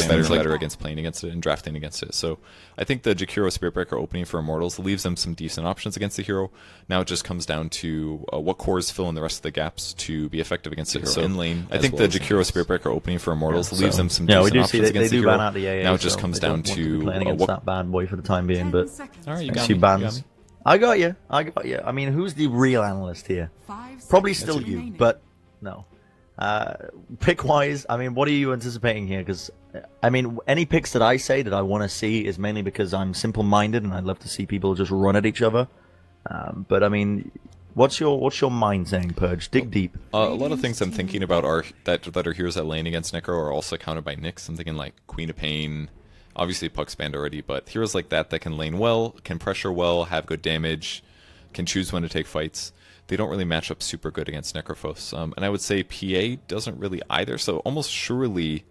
better against playing against it and drafting against it. So I think the Jakiro Spiritbreaker opening for Immortals leaves them some decent options against the hero. Now it just comes down to what cores fill in the rest of the gaps to be effective against the hero. So in lane, I think the Jakiro Spiritbreaker opening for Immortals leaves them some decent options against the hero. Now it just comes down to what that bad boy for the time being. But all right, you got me. I got you. I mean, who's the real analyst here? Probably still you, but no. Pick-wise, I mean, what are you anticipating here? Because, I mean, any picks that I say that I want to see is mainly because I'm simple-minded and I'd love to see people just run at each other. But, I mean, what's your mind saying, Purge? Dig deep. A lot of things I'm thinking about are that are heroes that lane against Necro are also countered by Nyx. I'm thinking like Queen of Pain, obviously Puck's banned already, but heroes like that can lane well, can pressure well, have good damage, can choose when to take fights. They don't really match up super good against Necrophos. And I would say PA doesn't really either, so almost surely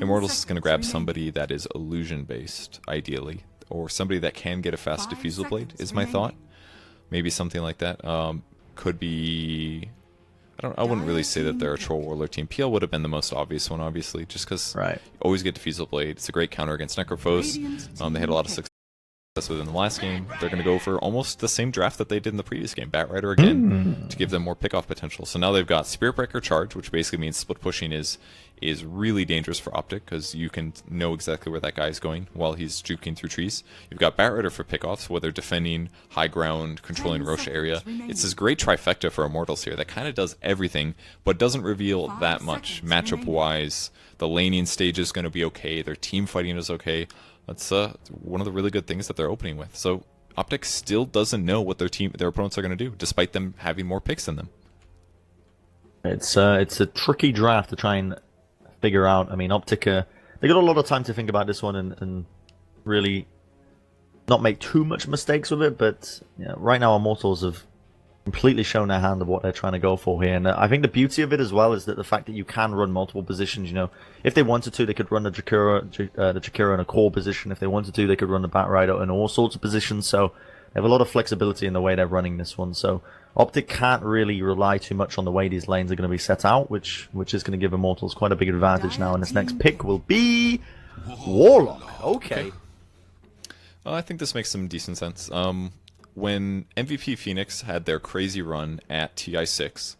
Immortals is going to grab somebody that is illusion-based, ideally, or somebody that can get a fast Diffusal Blade, is my thought. Maybe something like that. Could be... I wouldn't really say that they're a Troll Warlord team. PL would have been the most obvious one, obviously, just because you always get Diffusal Blade. It's a great counter against Necrophos. They had a lot of success within the last game. They're going to go for almost the same draft that they did in the previous game, Batrider again, to give them more pickoff potential. So now they've got Spiritbreaker Charge, which basically means split pushing is really dangerous for Optic, because you can know exactly where that guy is going while he's juking through trees. You've got Batrider for pickoffs, whether defending, high ground, controlling Roche area. It's this great trifecta for Immortals here that kind of does everything, but doesn't reveal that much. Matchup-wise, the laning stage is going to be okay, their team fighting is okay. That's one of the really good things that they're opening with. So Optic still doesn't know what their opponents are going to do, despite them having more picks than them. It's a tricky draft to try and figure out. I mean, Optic, they got a lot of time to think about this one and really not make too much mistakes with it. But right now, Immortals have completely shown their hand of what they're trying to go for here. And I think the beauty of it as well is that the fact that you can run multiple positions. If they wanted to, they could run the Jakiro in a core position. If they wanted to, they could run the Batrider in all sorts of positions. So they have a lot of flexibility in the way they're running this one. So Optic can't really rely too much on the way these lanes are going to be set out, which is going to give Immortals quite a big advantage now. And this next pick will be Warlock. Okay. I think this makes some decent sense. When MVP Phoenix had their crazy run at TI6,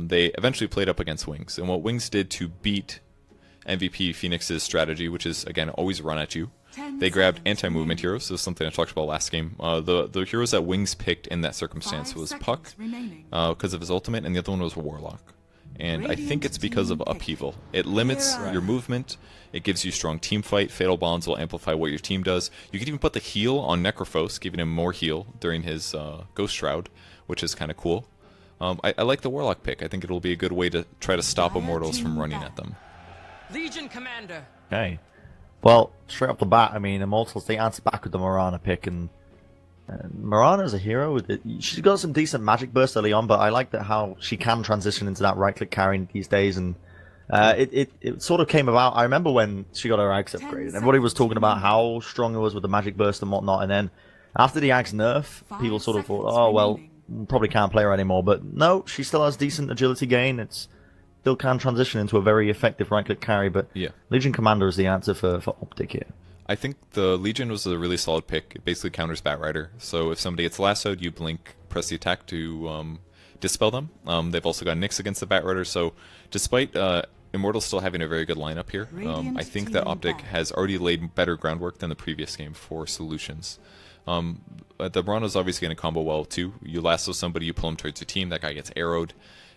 they eventually played up against Wings. And what Wings did to beat MVP Phoenix's strategy, which is, again, always run at you, they grabbed anti-movement heroes. This is something I talked about last game. The heroes that Wings picked in that circumstance was Puck, because of his ultimate, and the other one was Warlock. And I think it's because of Upheaval. It limits your movement, it gives you strong team fight, Fatal Bonds will amplify what your team does. You can even put the heal on Necrophos, giving him more heal during his Ghost Shroud, which is kind of cool. I like the Warlock pick. I think it'll be a good way to try to stop Immortals from running at them. Legion Commander. Okay. Well, straight off the bat, I mean, Immortals, they answer back with the Mirana pick, and Mirana's a hero. She's got some decent magic burst early on, but I like that how she can transition into that right-click carry these days, and it sort of came about. I remember when she got her Axe upgraded, everybody was talking about how strong it was with the magic burst and whatnot, and then after the Axe nerf, people sort of thought, oh, well, probably can't play her anymore, but no, she still has decent agility gain. It's still can transition into a very effective right-click carry, but Legion Commander is the answer for Optic here. I think the Legion was a really solid pick. It basically counters Batrider. So if somebody gets lassoed, you blink, press the attack to dispel them. They've also got Nyx against the Batrider. So despite Immortals still having a very good lineup here, I think that Optic has already laid better groundwork than the previous game for solutions. The Mirana's obviously going to combo well too. You lasso somebody, you pull him towards your team, that guy gets arrowed.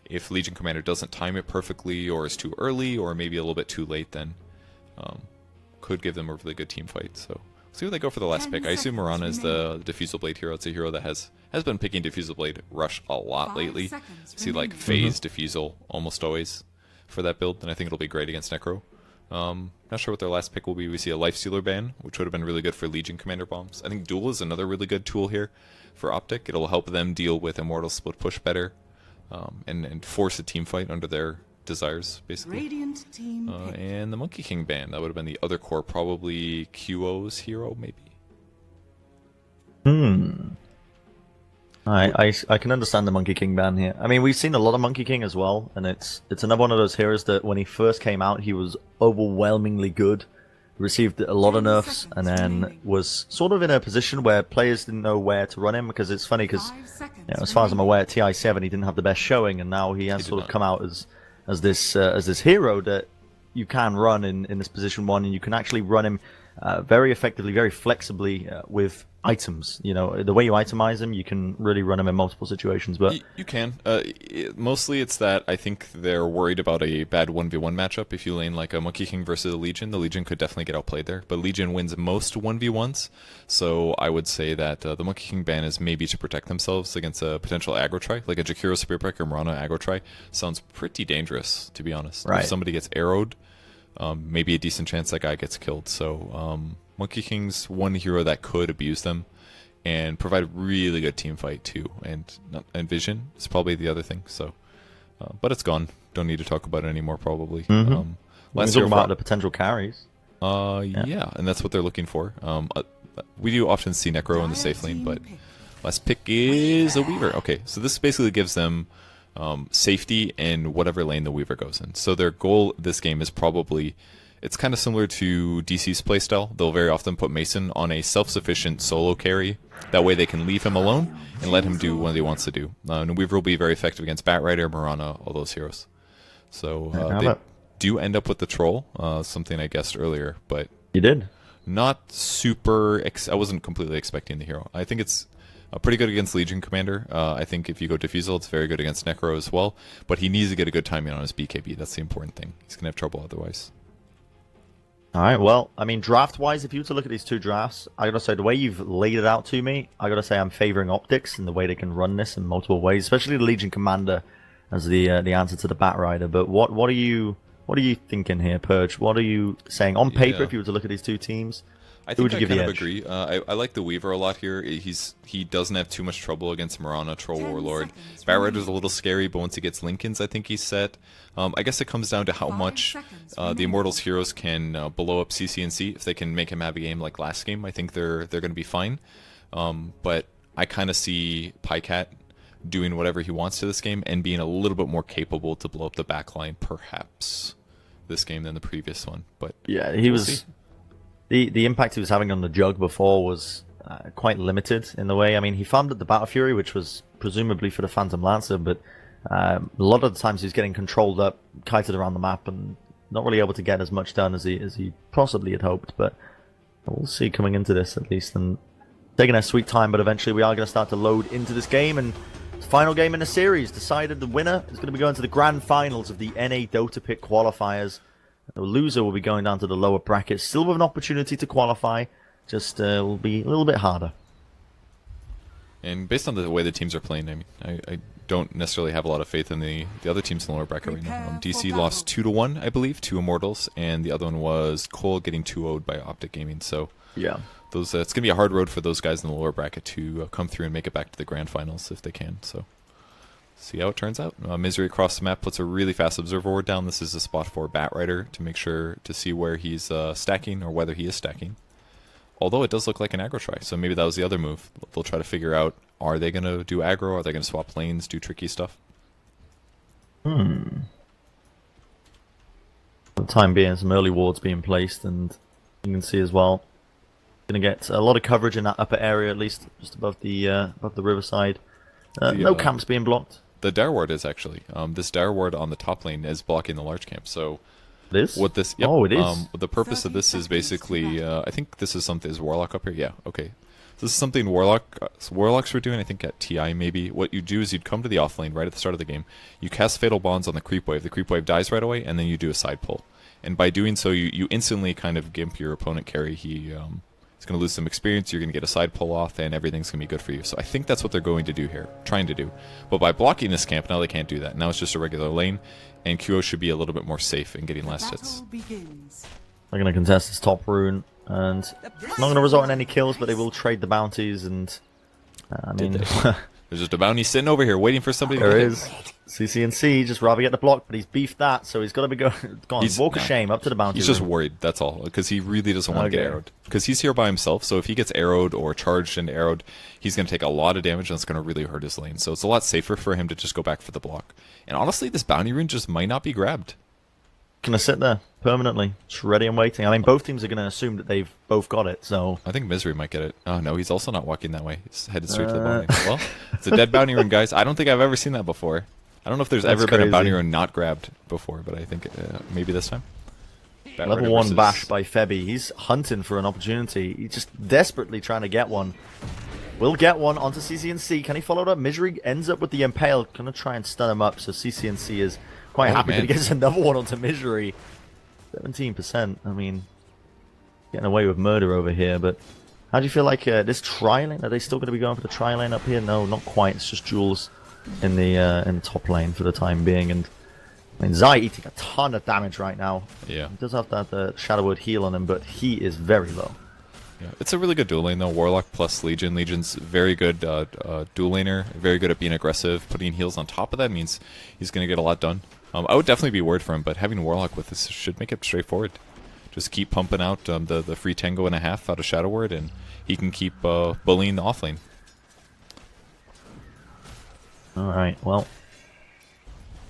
If Legion Commander doesn't time it perfectly, or is too early, or maybe a little bit too late, then could give them a really good team fight. So see where they go for the last pick. I assume Mirana is the Diffusal Blade hero. It's a hero that has been picking Diffusal Blade Rush a lot lately. See like phase Diffusal almost always for that build, and I think it'll be great against Necro. Not sure what their last pick will be. We see a Lifestealer ban, which would have been really good for Legion Commander bombs. I think Duel is another really good tool here for Optic. It'll help them deal with Immortal split push better, and force a team fight under their desires, basically. And the Monkey King ban, that would have been the other core, probably QO's hero, maybe. I can understand the Monkey King ban here. I mean, we've seen a lot of Monkey King as well, and it's another one of those heroes that when he first came out, he was overwhelmingly good, received a lot of nerfs, and then was sort of in a position where players didn't know where to run him. Because it's funny, because as far as I'm aware, at TI7 he didn't have the best showing, and now he has sort of come out as this hero that you can run in this position 1, and you can actually run him very effectively, very flexibly with items. You know, the way you itemize him, you can really run him in multiple situations. But you can. Mostly it's that I think they're worried about a bad 1v1 matchup. If you lane like a Monkey King versus a Legion, the Legion could definitely get outplayed there. But Legion wins most 1v1s, so I would say that the Monkey King ban is maybe to protect themselves against a potential aggro try. Like a Jakiro Spearbreaker Murano aggro try sounds pretty dangerous, to be honest. Right. If somebody gets arrowed, maybe a decent chance that guy gets killed. So Monkey King's one hero that could abuse them and provide a really good team fight too, and Vision is probably the other thing. So, but it's gone. Don't need to talk about it anymore. Probably. Let's talk about the potential carries. Yeah, and that's what they're looking for. We do often see Necro in the safe lane, but last pick is a Weaver. Okay, so this basically gives them safety in whatever lane the Weaver goes in. So their goal this game is probably, it's kind of similar to DC's playstyle. They'll very often put Mason on a self-sufficient solo carry. That way they can leave him alone and let him do what he wants to do. And Weaver will be very effective against Batrider, Mirana, all those heroes. So they do end up with the Troll, something I guessed earlier, but you did not super. I wasn't completely expecting the hero. I think it's pretty good against Legion Commander. I think if you go Diffusal, it's very good against Necro as well. But he needs to get a good timing on his BKB. That's the important thing. He's going to have trouble otherwise. All right, well, I mean, draft-wise, if you were to look at these two drafts, I gotta say, the way you've laid it out to me, I gotta say I'm favoring Optics and the way they can run this in multiple ways, especially the Legion Commander as the answer to the Batrider. But what are you thinking here, Purge? What are you saying on paper if you were to look at these two teams? I think I kind of agree. I like the Weaver a lot here. He doesn't have too much trouble against Mirana, Troll, Warlord. Batrider's a little scary, but once he gets Lincolns, I think he's set. I guess it comes down to how much the Immortals heroes can blow up CCNC. If they can make him have a game like last game, I think they're going to be fine. But I kind of see Pycat doing whatever he wants to this game and being a little bit more capable to blow up the backline, perhaps, this game than the previous one. But yeah, he was. The impact he was having on the Jug before was quite limited in the way. I mean, he farmed at the Battle Fury, which was presumably for the Phantom Lancer, but a lot of the times he was getting controlled up, kited around the map, and not really able to get as much done as he possibly had hoped. But we'll see coming into this, at least. And taking a sweet time, but eventually we are going to start to load into this game. And the final game in the series decided the winner is going to be going to the grand finals of the NA Dota PIT qualifiers. The loser will be going down to the lower bracket, still with an opportunity to qualify, just will be a little bit harder. And based on the way the teams are playing, I mean, I don't necessarily have a lot of faith in the other teams in the lower bracket right now. DC lost 2-1, I believe, to Immortals, and the other one was Cole getting 2-0'd by Optic Gaming. So yeah, those it's going to be a hard road for those guys in the lower bracket to come through and make it back to the grand finals if they can. So see how it turns out. Misery across the map puts a really fast observer ward down. This is a spot for Batrider to make sure to see where he's stacking or whether he is stacking. Although it does look like an aggro try, so maybe that was the other move. They'll try to figure out, are they going to do aggro? Are they going to swap lanes, do tricky stuff? For the time being, some early wards being placed, and you can see as well, going to get a lot of coverage in that upper area, at least just above the riverside. No camps being blocked. The Dire Ward is actually. This Dire Ward on the top lane is blocking the large camp. So it is? What this? Yep, oh, it is. The purpose of this is basically. I think this is something. Is Warlock up here? Yeah. Okay. So this is something Warlocks were doing. I think at TI maybe. What you do is you'd come to the off lane right at the start of the game. You cast Fatal Bonds on the creep wave. The creep wave dies right away, and then you do a side pull. And by doing so, you instantly kind of gimp your opponent carry. He's going to lose some experience, you're going to get a side pull off, and everything's going to be good for you. So I think that's what they're going to do here, trying to do. But by blocking this camp, now they can't do that. Now it's just a regular lane, and QO should be a little bit more safe in getting last hits. They're going to contest this top rune, and it's not going to result in any kills, but they will trade the bounties, and I mean, There's just a bounty sitting over here waiting for somebody There to hit. is. CCNC just rather get the block, but he's beefed that, so he's got to be gone. Walk of shame up to the bounty. He's just worried, that's all, because he really doesn't want to get Okay. arrowed. Because he's here by himself, so if he gets arrowed or charged and arrowed, he's going to take a lot of damage and it's going to really hurt his lane. So it's a lot safer for him to just go back for the block. And honestly, this bounty rune just might not be grabbed. Gonna sit there permanently, just ready and waiting. I mean, both teams are gonna assume that they've both got it, so... I think Misery might get it. Oh no, he's also not walking that way. He's headed straight to the bounty. Well, it's a dead bounty rune, guys. I don't think I've ever seen that before. I don't know if there's That's ever been a bounty crazy. rune not grabbed before, but I think maybe this time. Level 1 bash by Febby. He's hunting for an opportunity. He's just desperately trying to get one. Will get one onto CCNC. Can he follow it up? Misery ends up with the Impale. Gonna try and stun him up, so CCNC is quite happy that he gets another one onto Misery. 17%. I mean, getting away with murder over here, but how do you feel like this tri lane? Are they still going to be going for the tri lane up here? No, not quite. It's just Jules in the top lane for the time being. And I mean, Zai eating a ton of damage right now. Yeah. He does have that Shadow Word heal on him, but he is very low. Yeah, it's a really good dual lane though. Warlock plus Legion. Legion's very good dual laner, very good at being aggressive. Putting heals on top of that means he's going to get a lot done. I would definitely be worried for him, but having Warlock with this should make it straightforward. Just keep pumping out the free Tango and a half out of Shadow Word, and he can keep bullying the offlane. Alright, well.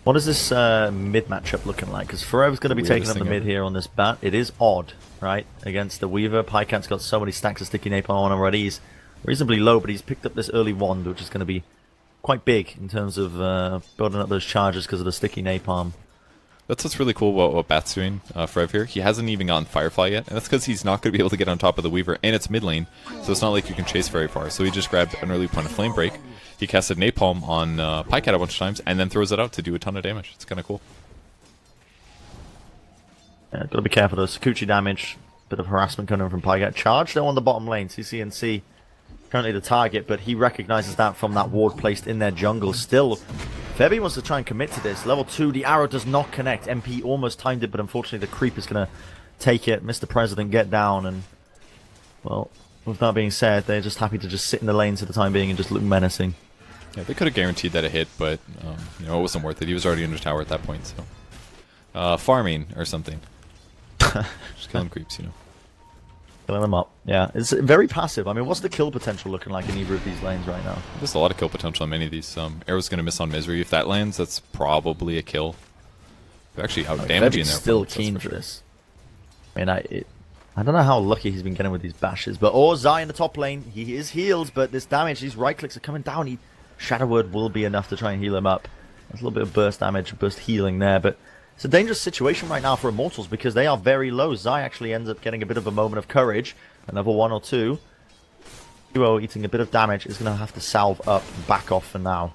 What is this mid matchup looking like? Because Forever's going to be taking up the mid here on this bat. It is odd, right? Against the Weaver. Pycat's got so many stacks of sticky napalm on already. He's reasonably low, but he's picked up this early wand, which is going to be quite big in terms of building up those charges because of the sticky napalm. That's what's really cool about what Bat's doing for Ev here. He hasn't even gotten Firefly yet, and that's because he's not going to be able to get on top of the Weaver, and it's mid lane, so it's not like you can chase very far. So he just grabbed an early point of Flame Break. He casted Napalm on Pycat a bunch of times, and then throws it out to do a ton of damage. It's kind of cool. Yeah, got to be careful though. Sakuchi damage, bit of harassment coming in from Pycat. Charge though on the bottom lane. CCNC currently the target, but he recognizes that from that ward placed in their jungle. Still, Febby wants to try and commit to this. Level 2, the arrow does not connect. MP almost timed it, but unfortunately the creep is going to take it. Mr. President get down, and, well, with that being said, they're just happy to just sit in the lanes for the time being and just look menacing. Yeah, they could have guaranteed that a hit, but you know, it wasn't worth it. He was already under tower at that point, so farming or something. Just killing creeps, you know. Killing them up. Yeah, it's very passive. I mean, what's the kill potential looking like in either of these lanes right now? There's a lot of kill potential in many of these. Arrow's going to miss on Misery. If that lands, that's probably a kill. They're actually out damaging their still opponents, keen that's for sure. this. I mean, I don't know how lucky he's been getting with these bashes, but Zai in the top lane, he is healed, but this damage, these right clicks are coming down. Shadow Word will be enough to try and heal him up. There's a little bit of burst damage, burst healing there, but it's a dangerous situation right now for Immortals because they are very low. Zai actually ends up getting a bit of a moment of courage. Another one or two. Duo eating a bit of damage is going to have to salve up and back off for now.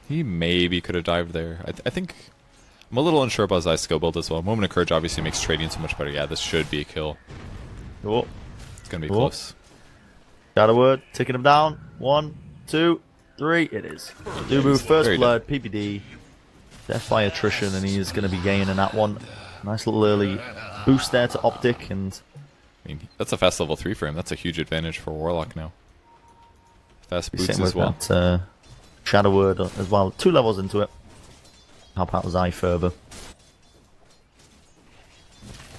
He maybe could have dived there. I think I'm a little unsure about Zai's skill build as well. Moment of Courage obviously makes trading so much better. Yeah, this should be a kill. Oh. It's going to be close. Shadow Word taking him down. 1, 2, 3. It is. Dubu, first very blood, PPD. Death by attrition, and he is going to be gaining that one. Nice little early boost there to Optic, and I mean, that's a fast level 3 for him. That's a huge advantage for Warlock now. Fast boots same as with well. that Shadow Word as well. 2 levels into it. Help out Zai further.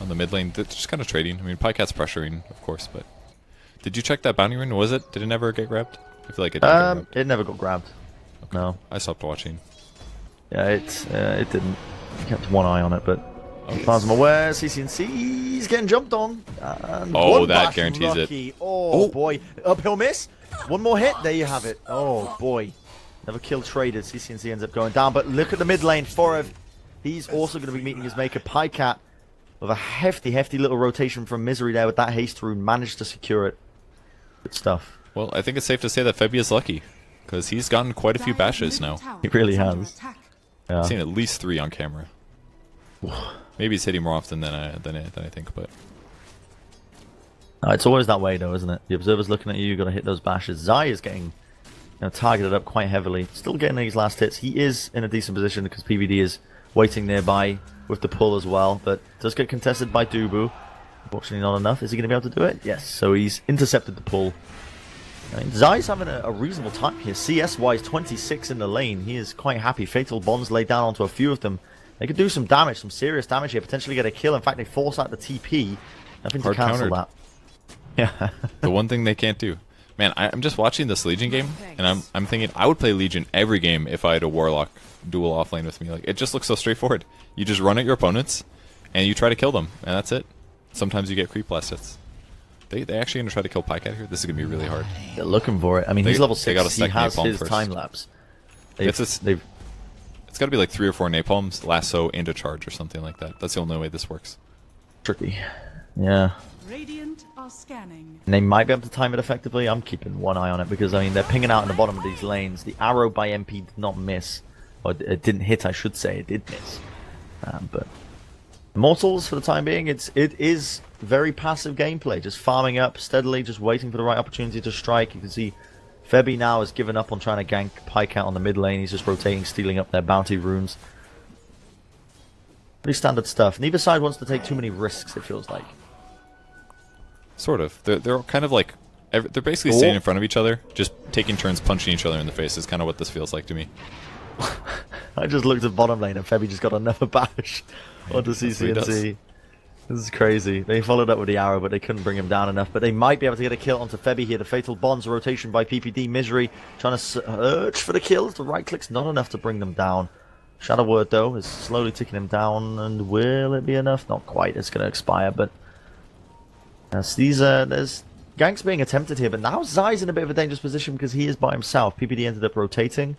On the mid lane, just kind of trading. I mean, Pycat's pressuring, of course, but did you check that bounty rune? Was it? Did it never get grabbed? I feel like it didn't get grabbed. It never got grabbed. Okay. No. I stopped watching. Yeah, it didn't. I kept one eye on it, but as far as I'm aware, CCNC's getting jumped on. And Oh, one that bash guarantees it. lucky. Oh, boy. Uphill miss. One more hit. There you have it. Oh, boy. Never kill traded. CCNC ends up going down. But look at the mid lane. Forev. He's also going to be meeting his maker, Pycat, with a hefty, hefty little rotation from Misery there with that haste rune. Managed to secure it. Good stuff. Well, I think it's safe to say that Febby is lucky, because he's gotten quite a few bashes now. He really has. Yeah. I've seen at least 3 on camera. Maybe he's hitting more often than I think, but It's always that way, though, isn't it? The observer's looking at you. You've got to hit those bashes. Zai is getting targeted up quite heavily. Still getting these last hits. He is in a decent position because PVD is waiting nearby with the pull as well, but does get contested by Dubu. Unfortunately, not enough. Is he going to be able to do it? Yes. So he's intercepted the pull. I mean, Zai's having a reasonable time here. CS-wise, 26 in the lane. He is quite happy. Fatal Bonds laid down onto a few of them. They could do some damage, some serious damage here, potentially get a kill. In fact, they force out the TP. Nothing to cancel that. Yeah. The one thing they can't do. Man, I'm just watching this Legion game, and I'm thinking I would play Legion every game if I had a Warlock dual offlane with me. Like, it just looks so straightforward. You just run at your opponents, and you try to kill them, and that's it. Sometimes you get creep blast hits. They actually gonna try to kill Pycat here. This is gonna be really hard. They're looking for it. I mean, he's level 6. He has his time lapse. It's got to be like 3 or 4 napalms, lasso, and a charge or something like that. That's the only way this works. Tricky. Yeah. Radiant are scanning. And they might be able to time it effectively. I'm keeping one eye on it because, I mean, they're pinging out in the bottom of these lanes. The arrow by MP did not miss. Or it didn't hit, I should say. It did miss. But Immortals, for the time being, it is very passive gameplay. Just farming up steadily, just waiting for the right opportunity to strike. You can see Febby now has given up on trying to gank Pycat on the mid lane. He's just rotating, stealing up their bounty runes. Pretty standard stuff. Neither side wants to take too many risks, it feels like. Sort of. They're kind of like... They're basically standing in front of each other, just taking turns punching each other in the face is kind of what this feels like to me. I just looked at bottom lane and Febby just got another bash onto CCNC. This is crazy. They followed up with the arrow, but they couldn't bring him down enough. But they might be able to get a kill onto Febby here. The Fatal Bonds rotation by PPD. Misery trying to search for the kills. The right click's not enough to bring them down. Shadow Word, though, is slowly ticking him down. And will it be enough? Not quite. It's going to expire, but... Yes, there's ganks being attempted here, but now Zai's in a bit of a dangerous position because he is by himself. PPD ended up rotating.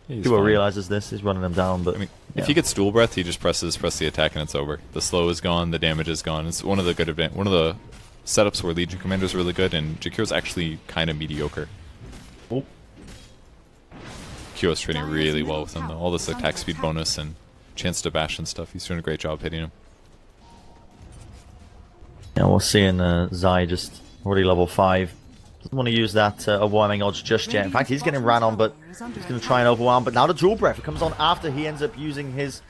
Duo realizes this, he's running them down, but... I mean, if he gets dual breath, he just press the attack and it's over. The slow is gone, the damage is gone. It's one of the setups where Legion Commander is really good, and Jakiro's actually kind of mediocre. Oh. Kyo's trading really well with him, though. All this attack speed bonus and chance to bash and stuff. He's doing a great job hitting him. Yeah, we're seeing Zai just already level 5. Doesn't want to use that overwhelming odds just yet. In fact, he's getting ran on, but he's going to try and overwhelm. But now the dual breath. It comes on after he ends up using his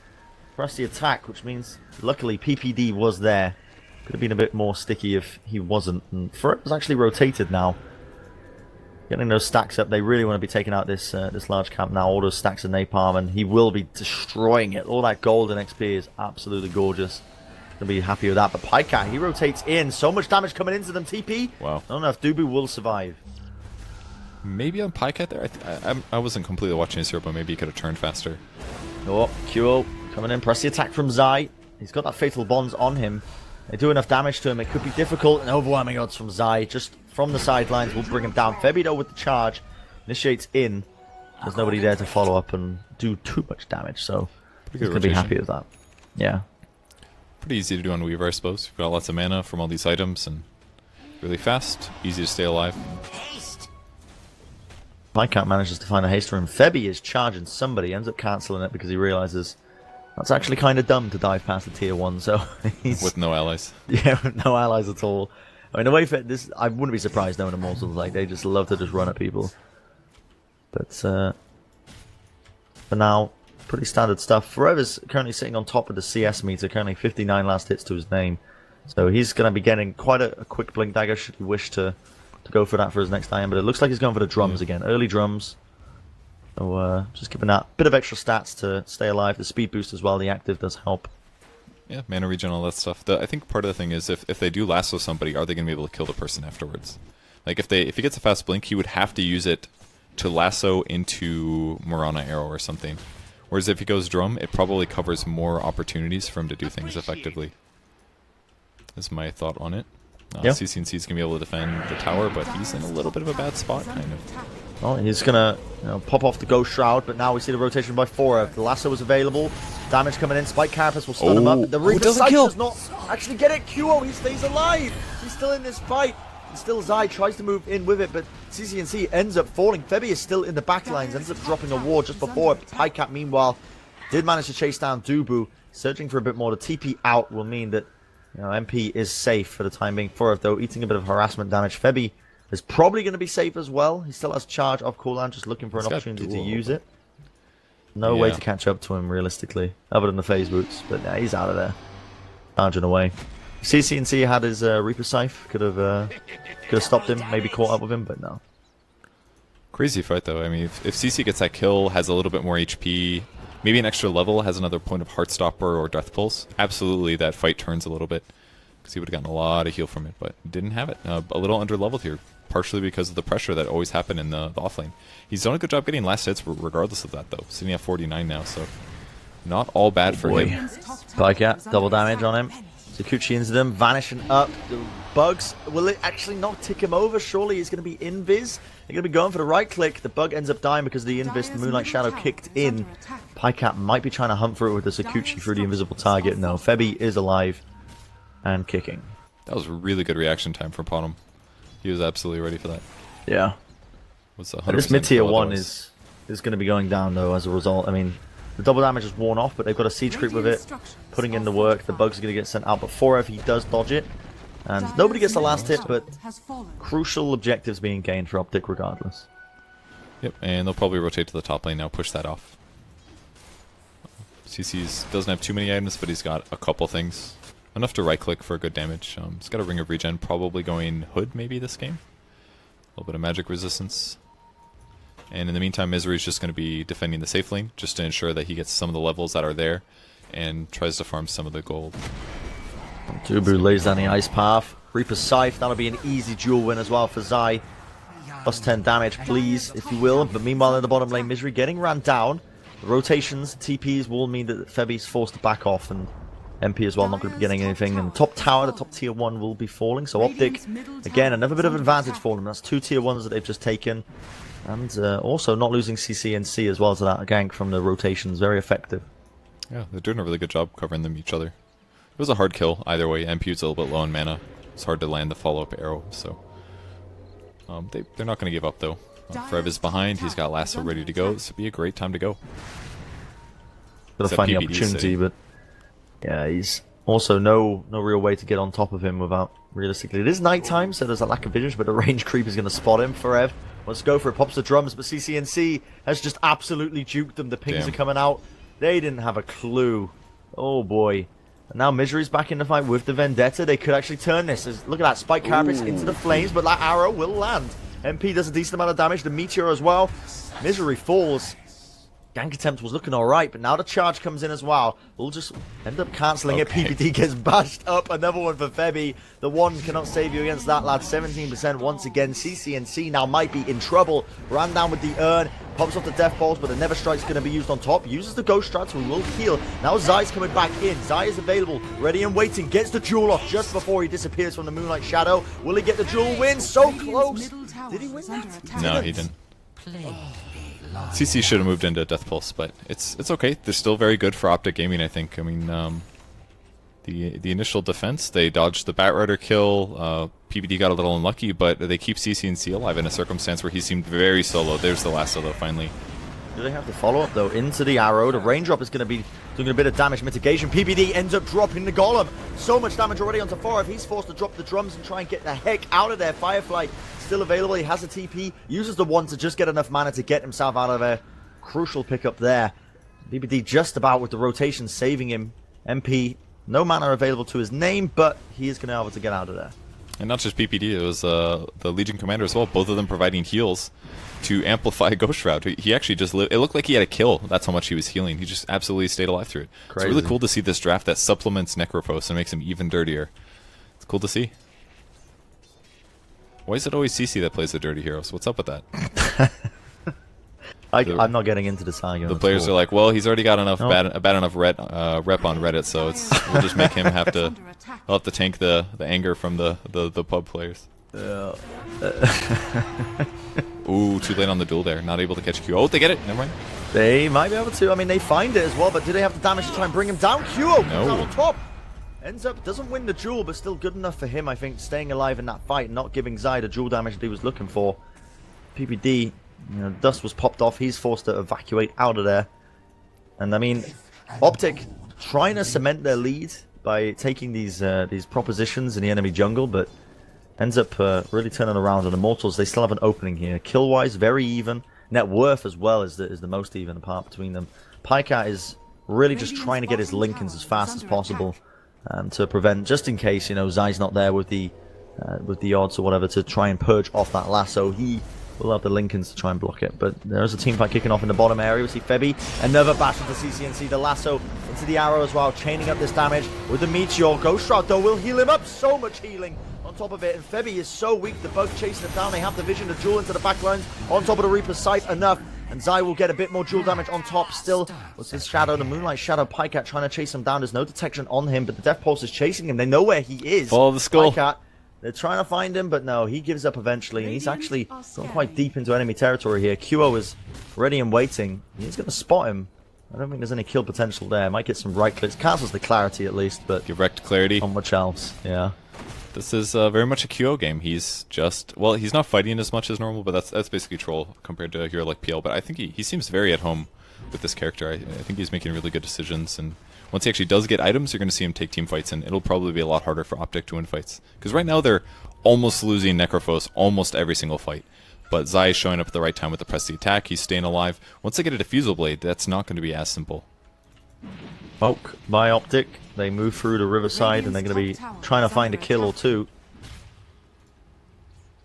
rusty attack, which means, luckily, PPD was there. Could have been a bit more sticky if he wasn't. And Furret was actually rotated now. Getting those stacks up. They really want to be taking out this this large camp now. All those stacks of napalm, and he will be destroying it. All that gold and XP is absolutely gorgeous. Gonna be happy with that. But Pycat, he rotates in. So much damage coming into them. TP. Wow. I don't know if Dubu will survive. Maybe on Pycat there. I wasn't completely watching his here, but maybe he could have turned faster. Oh, Qo coming in. Press the attack from Zai. He's got that Fatal Bonds on him. They do enough damage to him. It could be difficult. And overwhelming odds from Zai. Just from the sidelines will bring him down. Febby, though, with the charge. Initiates in. There's nobody there to follow up and do too much damage. So he's going to be happy with that. Yeah. Pretty easy to do on Weaver, I suppose. You've got lots of mana from all these items and really fast. Easy to stay alive. Pycat manages to find a haste room. Febby is charging somebody. Ends up cancelling it because he realizes that's actually kind of dumb to dive past the tier 1. So he's... With no allies. Yeah, with no allies at all. I mean, the way this, I wouldn't be surprised knowing Immortals, like, they just love to just run at people. But for now, pretty standard stuff. Forever's currently sitting on top of the CS meter, currently 59 last hits to his name. So he's going to be getting quite a quick blink dagger should he wish to go for that for his next IM. But it looks like he's going for the drums again. Early drums. So just giving that bit of extra stats to stay alive. The speed boost as well, the active does help. Yeah, mana regen, all that stuff. I think part of the thing is if they do lasso somebody, are they going to be able to kill the person afterwards? Like if he gets a fast blink, he would have to use it to lasso into Morana Arrow or something. Whereas if he goes drum, it probably covers more opportunities for him to do things effectively. Is my thought on it. CCNC is going to be able to defend the tower, but he's in a little bit of a bad spot, kind of. Well, he's going to pop off the Ghost Shroud, but now we see the rotation by Forever. The lasso is available. Damage coming in. Spike Carapace will stun him up. The Reaper Sight does not actually get it. Qo, he stays alive. He's still in this fight. And still Zai tries to move in with it, but CCNC ends up falling. Febby is still in the backlines, ends up dropping a ward just before. Pycat, meanwhile, did manage to chase down Dubu. Searching for a bit more. The TP out will mean that MP is safe for the time being. Forever, though, eating a bit of harassment damage. Febby is probably going to be safe as well. He still has charge off cooldown, just looking for an opportunity to use it. No way to catch up to him, realistically, other than the phase boots. But yeah, he's out of there. Charging away. CCNC had his Reaper Scythe. Could have stopped him, maybe caught up with him, but no. Crazy fight though. I mean, if CC gets that kill, has a little bit more HP, maybe an extra level, has another point of Heartstopper or Death Pulse, absolutely that fight turns a little bit. Because he would have gotten a lot of heal from it, but didn't have it. A little under-leveled here, partially because of the pressure that always happened in the offlane. He's done a good job getting last hits regardless of that though, sitting at 49 now, so not all bad for him. Pikecat, double damage on him. Sakuchi into them, vanishing up. The bugs, will it actually not tick him over? Surely he's going to be invis. They're going to be going for the right click. The bug ends up dying because the invis, the Moonlight Shadow kicked in. Pikecat might be trying to hunt for it with the Sakuchi through the invisible target. No, Febby is alive and kicking. That was a really good reaction time from Ponham. He was absolutely ready for that. Yeah. Was 100% This mid-tier kill 1 otherwise. is going to be going down though as a result. I mean, the double damage is worn off, but they've got a siege creep with it, putting in the work. The bugs are going to get sent out, but Forev, he does dodge it. And nobody gets the last hit, but crucial objectives being gained for Optic regardless. Yep, and they'll probably rotate to the top lane now, push that off. CC's doesn't have too many items, but he's got a couple things. Enough to right-click for good damage. He's got a Ring of Regen, probably going Hood maybe this game. A little bit of magic resistance. And in the meantime, Misery's just going to be defending the safe lane, just to ensure that he gets some of the levels that are there, and tries to farm some of the gold. Tubu lays down the ice path. Reaper's Scythe, that'll be an easy duel win as well for Zai. Plus 10 damage, please, if you will. But meanwhile, in the bottom lane, Misery getting ran down. The rotations, TPs will mean that Febby's forced to back off, and MP as well not going to be getting anything. And the top tower, the top tier 1 will be falling. So Optic, again, another bit of advantage for them. That's 2 tier 1s that they've just taken. And also not losing CCNC as well to that gank from the rotations. Very effective. Yeah, they're doing a really good job covering them each other. It was a hard kill either way. MP's a little bit low on mana. It's hard to land the follow-up arrow, so... they're not going to give up though. Frev is behind, he's got Lasso ready to go. This would be a great time to go. Gotta find the opportunity, but... yeah, he's also no real way to get on top of him without... realistically, it is nighttime, so there's a lack of vision, but the range creep is going to spot him. Forev wants to go for it, pops the drums, but CCNC has just absolutely juked them. The pings are coming out. They didn't have a clue. Oh boy. And now Misery's back in the fight with the Vendetta. They could actually turn this. Look at that, Spike Carpets into the flames, but that arrow will land. MP does a decent amount of damage, the Meteor as well. Misery falls. Gank attempt was looking alright, but now the charge comes in as well. We'll just end up cancelling it. PPD gets bashed up. Another one for Febby. The one cannot save you against that, lad. 17% once again. CCNC now might be in trouble. Ran down with the urn. Pops off the Death Balls, but the Never Strike's going to be used on top. Uses the Ghost Strats, who will heal. Now Zai's coming back in. Zai is available, ready and waiting. Gets the jewel off just before he disappears from the Moonlight Shadow. Will he get the jewel win? So close. Did he win that? No, he didn't. CC should have moved into Death Pulse, but it's okay. They're still very good for Optic Gaming, I think. I mean, the initial defense, they dodged the Batrider kill. PBD got a little unlucky, but they keep CCNC alive in a circumstance where he seemed very solo. There's the last solo, finally. Do they have to follow up, though, into the arrow? The raindrop is going to be doing a bit of damage mitigation. PBD ends up dropping the Golem. So much damage already onto Forev. He's forced to drop the drums and try and get the heck out of there. Firefly still available. He has a TP. Uses the one to just get enough mana to get himself out of there. Crucial pickup there. PBD just about with the rotation saving him. MP, no mana available to his name, but he is going to be able to get out of there. And not just PPD, it was the Legion Commander as well. Both of them providing heals to amplify Ghost Shroud. He actually just lived. It looked like he had a kill. That's how much he was healing. He just absolutely stayed alive through it. Crazy. It's really cool to see this draft that supplements Necrophos and makes him even dirtier. It's cool to see. Why is it always CC that plays the dirty heroes? What's up with that? I'm not getting into this argument. The players are like, well, he's already got enough bad enough rep on Reddit, so we'll just make him have to. I'll have to tank the anger from the pub players. Yeah. Ooh, too late on the duel there. Not able to catch Q. Oh, they get it. Never mind. They might be able to. I mean, they find it as well, but do they have the damage to try and bring him down? QO comes out on top. Ends up, doesn't win the duel, but still good enough for him, I think, staying alive in that fight, not giving Zai the duel damage that he was looking for. PPD, dust was popped off. He's forced to evacuate out of there. And I mean, Optic trying to cement their lead by taking these propositions in the enemy jungle, but ends up really turning around. And Immortals, they still have an opening here. Kill-wise, very even. Net worth as well is the most even apart between them. Pikecat is really just trying to get his Lincolns as fast as possible to prevent, just in case, Zai's not there with the odds or whatever, to try and purge off that lasso. He We'll have the Lincolns to try and block it, but there's a team fight kicking off in the bottom area. We see Febby, another bash into CCNC, the lasso into the arrow as well, chaining up this damage with the Meteor. Ghost Shroud, though, will heal him up. So much healing on top of it, and Febby is so weak. The Bug chasing him down. They have the vision to duel into the back lines on top of the Reaper's Sight enough, and Zai will get a bit more duel damage on top still. What's his Shadow? The Moonlight Shadow. Pycat trying to chase him down. There's no detection on him, but the Death Pulse is chasing him. They know where he is. Follow the skull. Pycat, they're trying to find him, but no, he gives up eventually, and he's actually gone quite deep into enemy territory here. QO is ready and waiting. He's going to spot him. I don't think there's any kill potential there. Might get some right clicks. Cancels the clarity at least, but Direct clarity. not much else. Yeah. This is very much a QO game. He's just, well, he's not fighting as much as normal, but that's basically troll compared to a hero like PL. But I think he seems very at home with this character. I think he's making really good decisions, and once he actually does get items, you're going to see him take team fights, and it'll probably be a lot harder for Optic to win fights. Because right now they're almost losing Necrophos almost every single fight. But Zai is showing up at the right time with the press the attack. He's staying alive. Once they get a Diffusal Blade, that's not going to be as simple. Poke by Optic. They move through the riverside, and they're going to be trying to find a kill or two.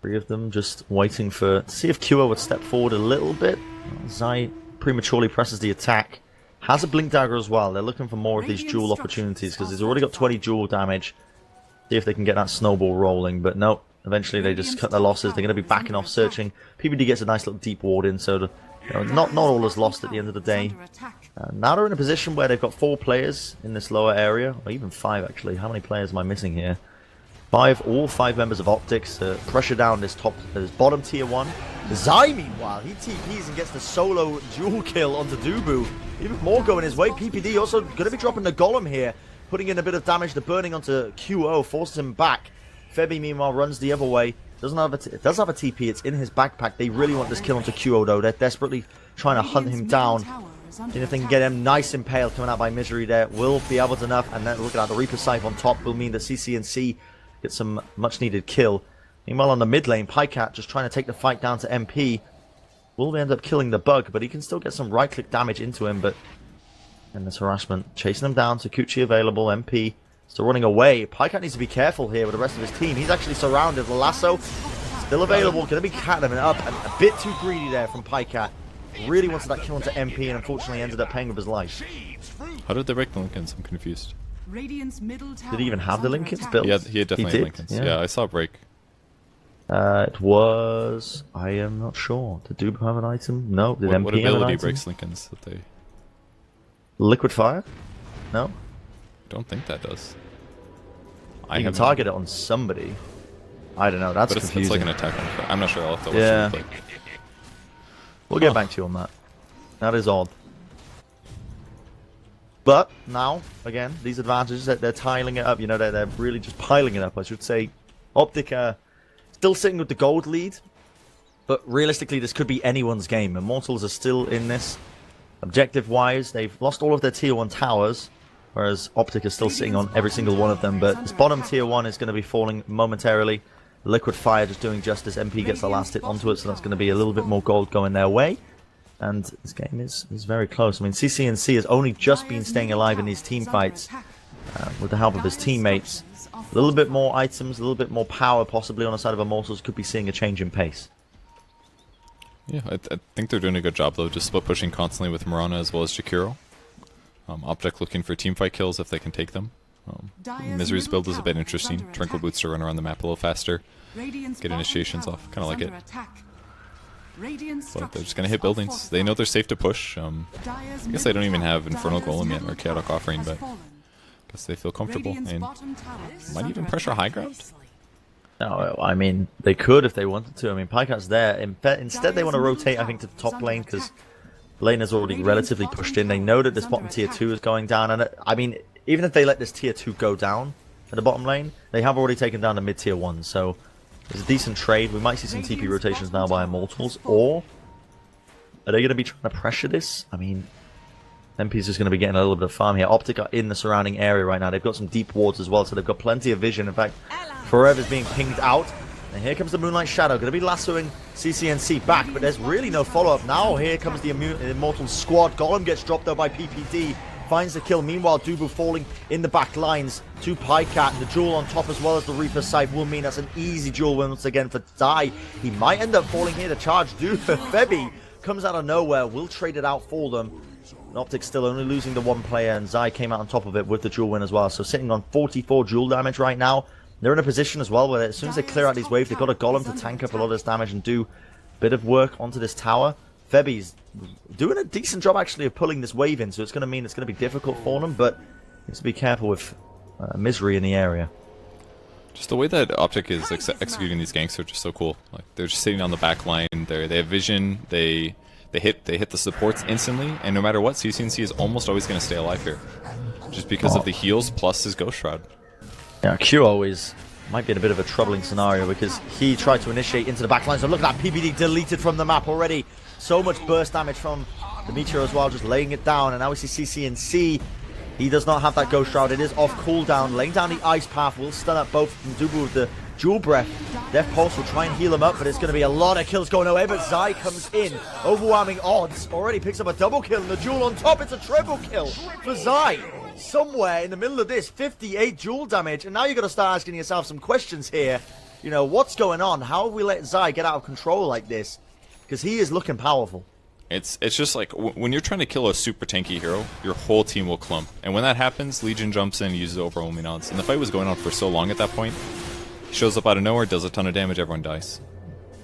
3 of them just waiting to see if QO would step forward a little bit. Zai prematurely presses the attack. Has a Blink Dagger as well. They're looking for more of these duel opportunities because he's already got 20 duel damage. See if they can get that snowball rolling, but no. Eventually they just cut their losses. They're going to be backing off, searching. PPD gets a nice little deep ward in, so not all is lost at the end of the day. Now they're in a position where they've got 4 players in this lower area, or even 5 actually. How many players am I missing here? 5, all 5 members of Optics to pressure down this bottom tier 1. Zai, meanwhile, he TPs and gets the solo dual kill onto Dubu. Even more going his way. PPD also going to be dropping the Golem here, putting in a bit of damage. The burning onto QO forces him back. Febby, meanwhile, runs the other way. Does have a TP. It's in his backpack. They really want this kill onto QO, though. They're desperately trying to hunt him down. And if they can get him nice impaled coming out by Misery there, will be able to enough. And then look at that, the Reaper Scythe on top will mean that CCNC gets some much-needed kill. Meanwhile, on the mid lane, Pycat just trying to take the fight down to MP. Will end up killing the Bug, but he can still get some right-click damage into him. And this harassment, chasing him down. Sakuchi available, MP still running away. Pycat needs to be careful here with the rest of his team. He's actually surrounded. The lasso still available. Going to be catting him up. A bit too greedy there from Pycat. Really wanted that kill into MP, and unfortunately ended up paying with his life. How did they break the Lincolns? I'm confused. Did he even have the Lincolns built? Yeah, he had definitely did? Lincolns. Yeah, I saw a break. It was... I am not sure. Did Doob have an item? No. Did MP What have an ability item? breaks Lincolns that they... Liquid Fire? No? Don't think that does. You can target it on somebody. I don't know. That's but confusing. it's like an attack on... I'm not sure. I'll have to watch Yeah. the replay. We'll get back to you on that. That is odd. But now, again, these advantages, they're tiling it up. You know, they're really just piling it up, I should say. Optic still sitting with the gold lead. But realistically, this could be anyone's game. Immortals are still in this. Objective-wise, they've lost all of their tier 1 towers. Whereas Optic is still sitting on every single one of them. But this bottom tier 1 is going to be falling momentarily. Liquid Fire just doing justice. MP gets the last hit onto it, so that's going to be a little bit more gold going their way. And this game is very close. I mean, CCNC has only just been staying alive in these team fights with the help of his teammates. A little bit more items, a little bit more power possibly on the side of Immortals. Could be seeing a change in pace. Yeah, I think they're doing a good job, though, just split pushing constantly with Mirana as well as Jakiro. Optic looking for teamfight kills if they can take them. Misery's build is a bit interesting. Tranquil Boots to run around the map a little faster. Get initiations off. Kind of like it. But they're just going to hit buildings. They know they're safe to push. I guess they don't even have Infernal Golem yet or Chaotic Offering, but I guess they feel comfortable and might even pressure high ground. No, I mean, they could if they wanted to. I mean, Pycat's there. Instead, they want to rotate, I think, to the top lane because lane is already relatively pushed in. They know that this bottom tier 2 is going down. And I mean, even if they let this tier 2 go down at the bottom lane, they have already taken down the mid tier 1. So it's a decent trade. We might see some TP rotations now by Immortals. Or are they going to be trying to pressure this? I mean, MP's just going to be getting a little bit of farm here. Optic are in the surrounding area right now. They've got some deep wards as well, so they've got plenty of vision. In fact, Forever's being pinged out. And here comes the Moonlight Shadow. Going to be lassoing CCNC back, but there's really no follow-up now. Here comes the Immortal squad. Golem gets dropped though by PPD. finds the kill. Meanwhile, Dubu falling in the back lines to Pycat, and the duel on top as well as the Reaper Scythe will mean that's an easy duel once again for Zai. He might end up falling here to charge Dubu. Febby comes out of nowhere, will trade it out for them. Optic still only losing the one player, and Zai came out on top of it with the duel win as well. So sitting on 44 duel damage right now. They're in a position as well where as soon as they clear out these waves, they've got a golem to tank up a lot of this damage and do a bit of work onto this tower. Febby's doing a decent job actually of pulling this wave in, so it's going to mean it's going to be difficult for them, but needs to be careful with Misery in the area. Just the way that Optic is executing these ganks are just so cool. Like they're just sitting on the back line. They have vision. They hit the supports instantly, and no matter what, CCNC is almost always going to stay alive here, just because of the heals plus his Ghost Shroud. Yeah, Q always might be in a bit of a troubling scenario because he tried to initiate into the back line. So look at that, PBD deleted from the map already. So much burst damage from the Meteor as well, just laying it down. And now we see CCNC. He does not have that Ghost Shroud. It is off cooldown. Laying down the Ice Path will stun up both from Dubu with the Dual Breath. Death Pulse will try and heal him up, but it's going to be a lot of kills going away. But Zai comes in. Overwhelming odds. Already picks up a double kill. And the duel on top, it's a triple kill for Zai. Somewhere in the middle of this, 58 duel damage. And now you've got to start asking yourself some questions here. You know, what's going on? How have we let Zai get out of control like this? Because he is looking powerful. It's just like when you're trying to kill a super tanky hero, your whole team will clump. And when that happens, Legion jumps in and uses overwhelming odds. And the fight was going on for so long at that point. He shows up out of nowhere, does a ton of damage, everyone dies.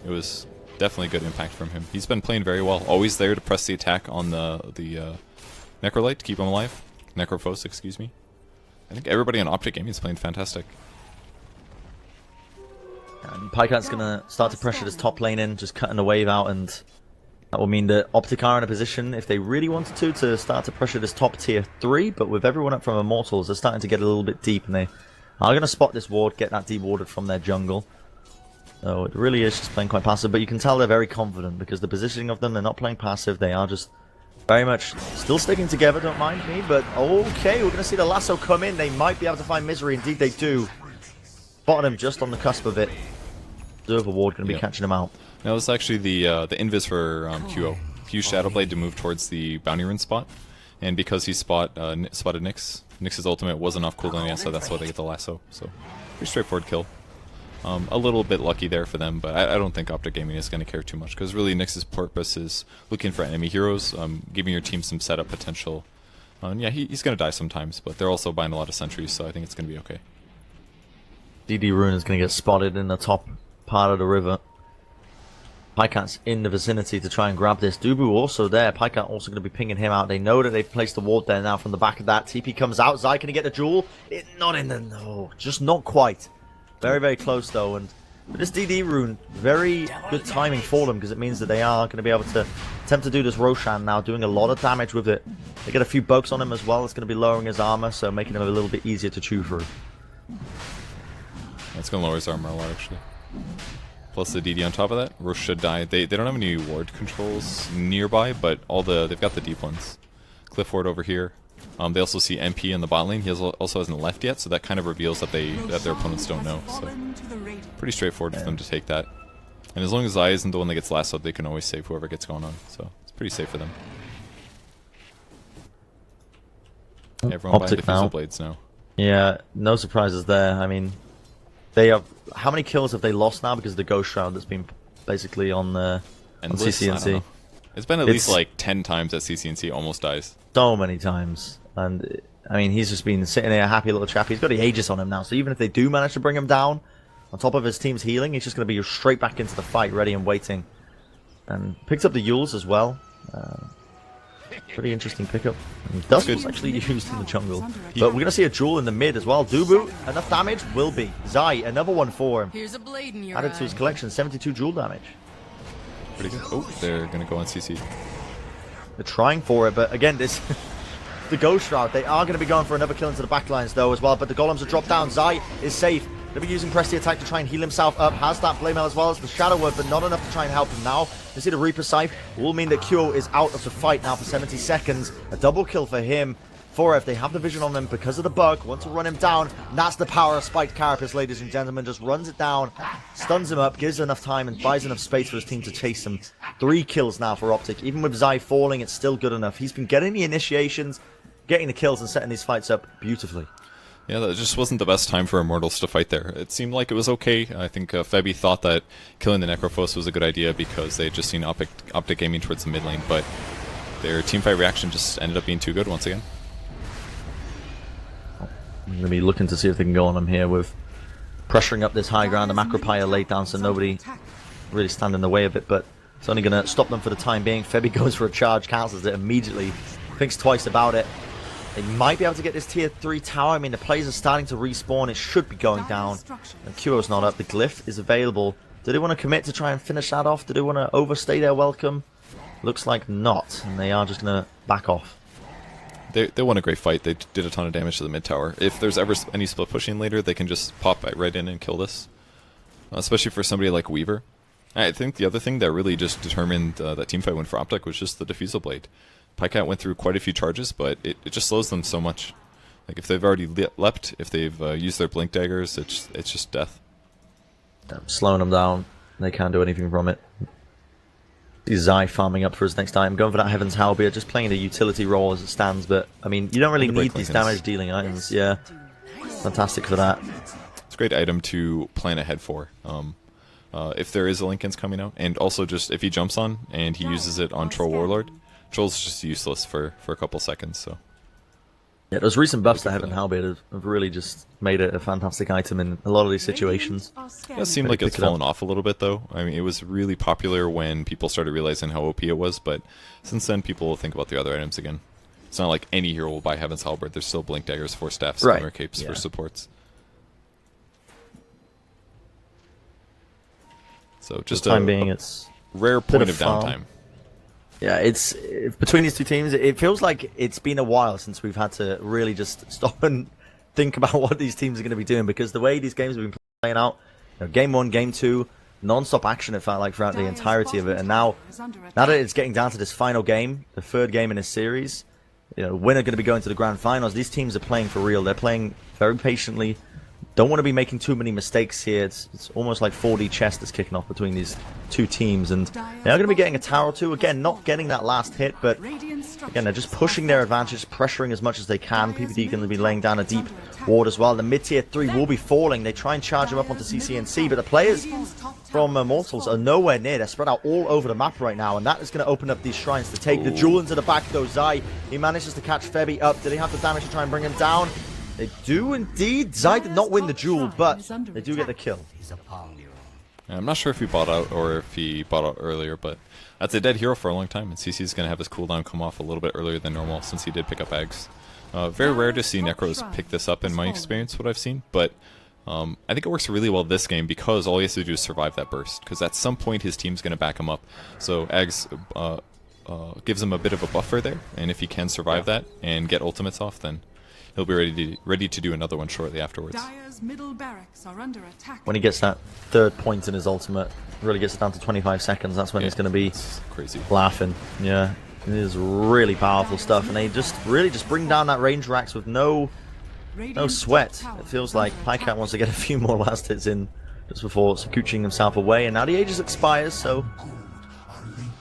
It was definitely good impact from him. He's been playing very well. Always there to press the attack on the Necrolite to keep him alive. Necrophos, excuse me. I think everybody on Optic Game is playing fantastic. And Pycat's going to start to pressure this top lane in, just cutting the wave out, and that will mean that Optic are in a position, if they really wanted to start to pressure this top tier 3, but with everyone up from Immortals, they're starting to get a little bit deep, and they are going to spot this ward, get that dewarded from their jungle. So it really is just playing quite passive, but you can tell they're very confident, because the positioning of them, they're not playing passive, they are just very much still sticking together, don't mind me, but okay, we're going to see the lasso come in, they might be able to find Misery, indeed they do. Spotted him just on the cusp of it. Observer ward going to be catching him out. That was actually the invis for QO. He used Shadowblade to move towards the bounty rune spot, and because he spotted Nyx, Nyx's ultimate wasn't off cooldown yet, so that's why they get the lasso. So pretty straightforward kill. A little bit lucky there for them, but I don't think Optic Gaming is going to care too much, because really Nyx's purpose is looking for enemy heroes, giving your team some setup potential. And yeah, he's going to die sometimes, but they're also buying a lot of sentries, so I think it's going to be okay. DD Rune is going to get spotted in the top part of the river. Pycat's in the vicinity to try and grab this. Dubu also there. Pycat also going to be pinging him out. They know that they've placed the ward there now from the back of that. TP comes out. Zai, can he get the jewel? Not in the... No, just not quite. Very, very close though. And with this DD rune, very good timing for them, because it means that they are going to be able to attempt to do this Roshan now, doing a lot of damage with it. They get a few bugs on him as well. It's going to be lowering his armor, so making him a little bit easier to chew through. That's going to lower his armor a lot, actually. Plus the DD on top of that. Rosh should die. They don't have any ward controls nearby, but they've got the deep ones. Cliff ward over here. They also see MP in the bot lane. He also hasn't left yet, so that kind of reveals that their opponents don't know. So pretty straightforward for them to take that. And as long as Zai isn't the one that gets lassoed, they can always save whoever gets going on. So it's pretty safe for them. Everyone buying diffusal blades now. Yeah, no surprises there. I mean, they have... How many kills have they lost now because of the Ghost Shroud that's been basically on CCNC? It's been at least like 10 times that CCNC almost dies. So many times. And, I mean, he's just been sitting there, a happy little chap. He's got the Aegis on him now, so even if they do manage to bring him down, on top of his team's healing, he's just going to be straight back into the fight, ready and waiting. And picked up the Yules as well. Pretty interesting pickup. Dusk was actually used in the jungle. But we're going to see a duel in the mid as well. Dubu, enough damage? Will be. Zai, another one for him. Here's a blade in your Added to his collection, 72 duel damage. Pretty good. Oh, they're going to go on CC. They're trying for it, but again, this... the Ghost Shroud, they are going to be going for another kill into the backlines though as well, but the golems are dropped down. Zai is safe. They'll be using Press the Attack to try and heal himself up. Has that Flame Mail as well as the Shadow Word, but not enough to try and help him now. You see the Reaper Scythe will mean that Kyo is out of the fight now for 70 seconds. A double kill for him. If they have the vision on them because of the bug, want to run him down. And that's the power of Spiked Carapace, ladies and gentlemen. Just runs it down, stuns him up, gives enough time, and buys enough space for his team to chase him. 3 kills now for Optic. Even with Zai falling, it's still good enough. He's been getting the initiations, getting the kills and setting these fights up beautifully. Yeah, that just wasn't the best time for Immortals to fight there. It seemed like it was okay. I think Febby thought that killing the Necrophos was a good idea because they had just seen Optic Gaming towards the mid lane, but their teamfight reaction just ended up being too good once again. I'm going to be looking to see if they can go on them here with pressuring up this high ground. The Macropire laid down so nobody really stand in the way of it, but it's only going to stop them for the time being. Febby goes for a charge, cancels it immediately, thinks twice about it. They might be able to get this tier 3 tower. I mean, the players are starting to respawn. It should be going down. And Kuro's not up. The glyph is available. Do they want to commit to try and finish that off? Do they want to overstay their welcome? Looks like not. And they are just going to back off. They won a great fight. They did a ton of damage to the mid tower. If there's ever any split pushing later, they can just pop right in and kill this. Especially for somebody like Weaver. I think the other thing that really just determined that teamfight win for Optic was just the Diffusal Blade. Pycat went through quite a few charges, but it just slows them so much. Like, if they've already leapt, if they've used their Blink Daggers, it's just death. Slowing them down. They can't do anything from it. Zai farming up for his next item. Going for that Heaven's Halberd, just playing the utility role as it stands, but, I mean, you don't really need these damage-dealing items. Yeah, fantastic for that. It's a great item to plan ahead for. If there is a Linken's coming out, and also just if he jumps on and he uses it on Troll Warlord, Troll's just useless for a couple seconds. So yeah, those recent buffs that Heaven Halberd have really just made it a fantastic item in a lot of these situations. It seemed like it's fallen off a little bit though. I mean, it was really popular when people started realizing how OP it was, but since then people will think about the other items again. It's not like any hero will buy Heaven's Halberd. There's still Blink Daggers, Force Staffs, Summer Capes for supports. So just it's rare point of downtime. Yeah, it's between these two teams. It feels like it's been a while since we've had to really just stop and think about what these teams are going to be doing, because the way these games have been playing out, you know, game 1, game 2, non-stop action. It felt like throughout the entirety of it, and now that it's getting down to this final game, the 3rd game in this series, you know, winner going to be going to the grand finals. These teams are playing for real. They're playing very patiently. Don't want to be making too many mistakes here. It's almost like 4D chess that's kicking off between these two teams, and they're going to be getting a tower or two. Again, not getting that last hit, but again, they're just pushing their advantage, pressuring as much as they can. PPD going to be laying down a deep ward as well. The mid-tier 3 will be falling. They try and charge them up onto CCNC, but the players from Immortals are nowhere near. They're spread out all over the map right now, and that is going to open up these shrines to take the jewel into the back, though. Zai, he manages to catch Febby up. Did he have the damage to try and bring him down? They do indeed. Zai did not win the duel, but they do get the kill. I'm not sure if he bought out or if he bought out earlier, but that's a dead hero for a long time, and CC is going to have his cooldown come off a little bit earlier than normal since he did pick up eggs. Very rare to see Necros pick this up in my experience, what I've seen, but I think it works really well this game because all he has to do is survive that burst, because at some point his team's going to back him up. So eggs gives him a bit of a buffer there, and if he can survive that and get ultimates off, then he'll be ready to do another one shortly afterwards. When he gets that 3rd point in his ultimate, really gets it down to 25 seconds, that's when he's going to be crazy laughing. Yeah, it is really powerful stuff, and they just really bring down that range racks with no sweat. It feels like Pycat wants to get a few more last hits in just before scooching himself away, and now the Aegis expires, so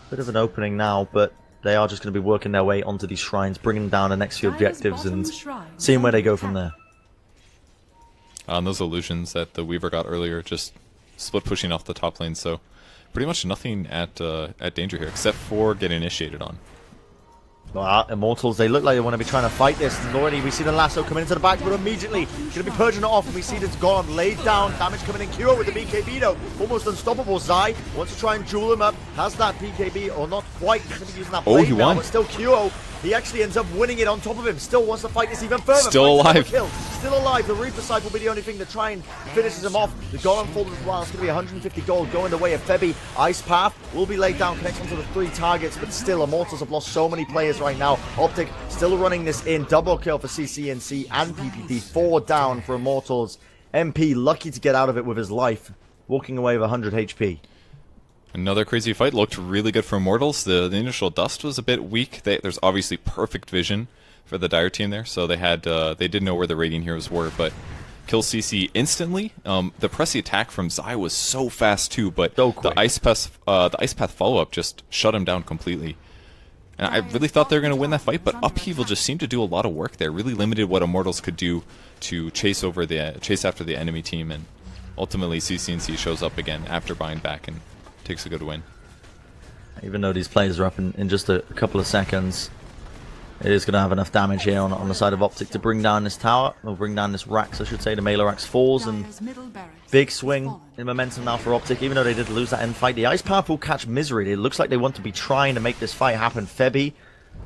bit of an opening now, but they are just going to be working their way onto these shrines, bringing down the next few objectives and seeing where they go from there. On those illusions that the Weaver got earlier, just split pushing off the top lane, so pretty much nothing at danger here, except for get initiated on. Well, Immortals, they look like they want to be trying to fight this, and already we see the lasso coming into the back, but immediately going to be purging it off, and we see it's gone, laid down, damage coming in. Kuro with the BKB though, almost unstoppable. Zai wants to try and jewel him up, has that BKB, or not quite, going to be using that blade he now, won. But still Kuro, he actually ends up winning it on top of him, still wants to fight this even further. Still alive. Still alive, the Reaper Sight will be the only thing to try and finishes him off. The Golem falls as well, it's going to be 150 gold going the way of Febby. Ice Path will be laid down, connects onto the 3 targets, but still Immortals have lost so many players right now. Optic still running this in, double kill for CCNC and PPD, 4 down for Immortals. MP lucky to get out of it with his life, walking away with 100 HP. Another crazy fight, looked really good for Immortals. The initial dust was a bit weak. There's obviously perfect vision for the Dire team there, so they did know where the Radiant heroes were, but kill CC instantly. The pressy attack from Zai was so fast too, but the Ice Path follow-up just shut him down completely. And I really thought they were going to win that fight, but Upheaval just seemed to do a lot of work there. Really limited what Immortals could do to chase after the enemy team, and ultimately CCNC shows up again after buying back and takes a good win. Even though these players are up in just a couple of seconds, it is going to have enough damage here on the side of Optic to bring down this tower, or bring down this Rax, I should say. The Melee Rax falls, and big swing in momentum now for Optic, even though they did lose that end fight. The Ice Path will catch Misery. It looks like they want to be trying to make this fight happen. Febby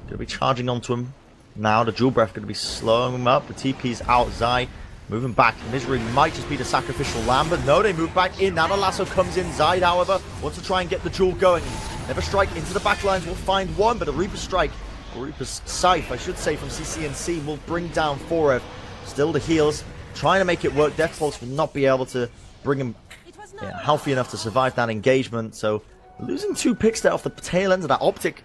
going to be charging onto him now. The Jewel Breath going to be slowing him up. The TP's out. Zai moving back. Misery might just be the sacrificial lamb, but no, they move back in. Now the lasso comes in. Zai, however, wants to try and get the Jewel going. Never Strike into the backlines will find one, but a Reaper Strike, or Reaper's Scythe, I should say, from CCNC will bring down Forev. Still the heals, trying to make it work. Death Pulse will not be able to bring him healthy enough to survive that engagement. So losing 2 picks there off the tail end of that. Optic,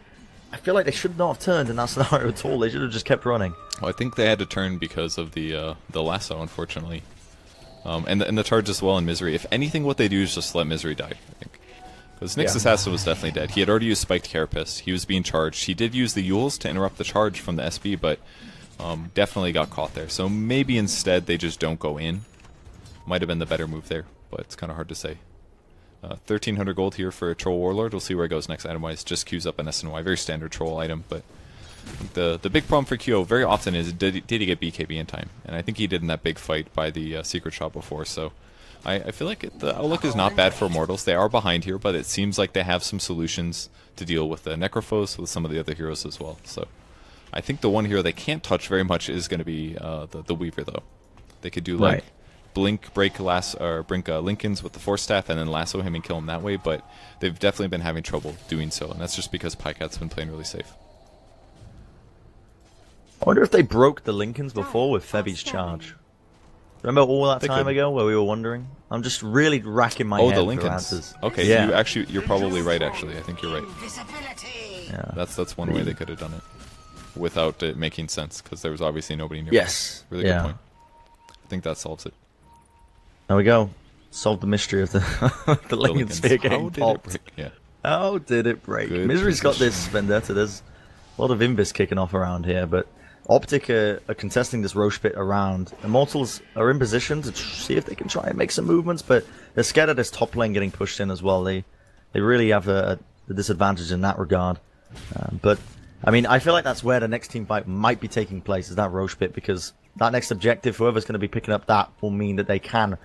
I feel like they should not have turned in that scenario at all. They should have just kept running. Well, I think they had to turn because of the lasso, unfortunately, and the charge as well in Misery. If anything, what they do is just let Misery die, I think. Because Nick's assassin was definitely dead. He had already used Spiked Carapace. He was being charged. He did use the Yules to interrupt the charge from the SB, but definitely got caught there. So maybe instead they just don't go in. Might have been the better move there, but it's kind of hard to say. 1,300 gold here for a Troll Warlord. We'll see where it goes next item-wise. Just queues up an SNY. Very standard Troll item, but the big problem for Kyo very often is did he get BKB in time? And I think he did in that big fight by the Secret Shop before, so I feel like the outlook is not bad for Immortals. They are behind here, but it seems like they have some solutions to deal with the Necrophos, with some of the other heroes as well. So I think the one hero they can't touch very much is going to be the Weaver, though. They could do like Blink, break Lincoln's with the Force Staff, and then lasso him and kill him that way, but they've definitely been having trouble doing so, and that's just because Pycat's been playing really safe. I wonder if they broke the Lincolns before with Febby's charge. Remember all that time ago where we were wondering? I'm just really racking my head the Lincolns. for answers. Okay, yeah. You're probably right, actually. I think you're right. Yeah. That's one way they could have done it without it making sense, because there was obviously nobody near. Yes. Really good point. I think that solves it. There we go. Solved the mystery of the Lincoln Sphere getting popped. How did it break? Good Misery's got this vendetta. There's a lot of Invis kicking off around here, but Optic are contesting this Roche pit around. Immortals are in position to see if they can try and make some movements, but they're scared of this top lane getting pushed in as well. They really have the disadvantage in that regard. But, I mean, I feel like that's where the next team fight might be taking place, is that Roche pit, because that next objective, whoever's going to be picking up that, will mean that they can,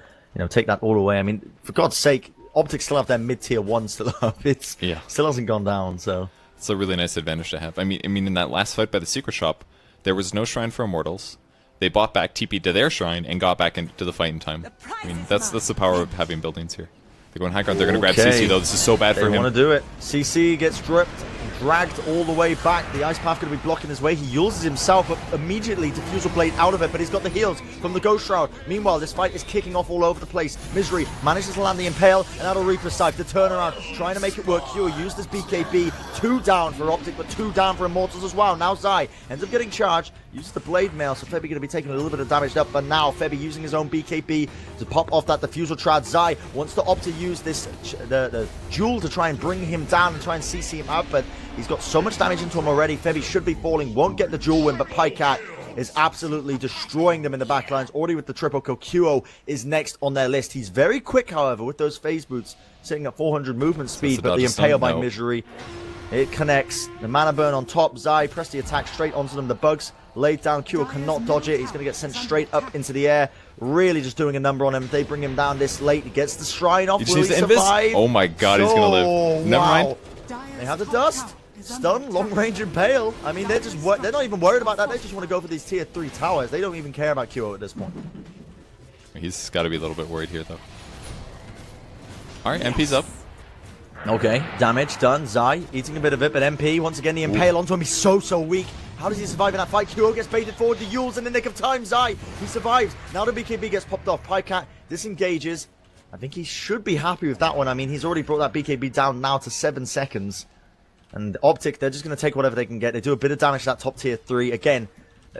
take that all away. I mean, for God's sake, Optic still have their mid-tier 1 still up. It still hasn't gone down, so... It's a really nice advantage to have. I mean, in that last fight by the Secret Shop, there was no shrine for Immortals. They bought back, TP'd to their shrine, and got back into the fight in time. I mean, that's the power of having buildings here. They're going high ground. They're going to grab CC, though. This is so bad for him. They want to do it. CC gets stripped, dragged all the way back. The Ice Path going to be blocking his way. He uses himself up immediately. Diffusal Blade out of it, but he's got the heals from the Ghost Shroud. Meanwhile, this fight is kicking off all over the place. Misery manages to land the Impale, and out of Reaper's Scythe, the turnaround, trying to make it work. Q used his BKB. 2 down for Optic, but 2 down for Immortals as well. Now Zai ends up getting charged. Uses the Blade Mail, so Febby going to be taking a little bit of damage up, but now Febby using his own BKB to pop off that Diffusal Trad. Zai wants to opt to use this the Jewel to try and bring him down and try and CC him out, but he's got so much damage into him already. Febby should be falling, won't get the Jewel win, but Pycat is absolutely destroying them in the backlines, already with the triple kill. Qo is next on their list. He's very quick, however, with those phase boots, sitting at 400 movement speed, but the Impale by Misery, it connects. The mana burn on top. Zai press the attack straight onto them. The bugs laid down. Qo cannot dodge it. He's going to get sent straight up into the air. Really just doing a number on him. They bring him down this late. He gets the shrine off. Will he survive? Oh my god, he's going to live. Never mind. They have the dust. Stun, long range Impale. I mean, they're not even worried about that. They just want to go for these tier 3 towers. They don't even care about Qo at this point. He's got to be a little bit worried here, though. Alright, MP's up. Okay, damage done. Zai eating a bit of it, but MP, once again, the Impale onto him. He's so weak. How does he survive in that fight? Qo gets baited forward. The Yules in the nick of time. Zai, he survives. Now the BKB gets popped off. Pycat disengages. I think he should be happy with that one. I mean, he's already brought that BKB down now to 7 seconds. And Optic, they're just going to take whatever they can get. They do a bit of damage to that top tier 3. Again,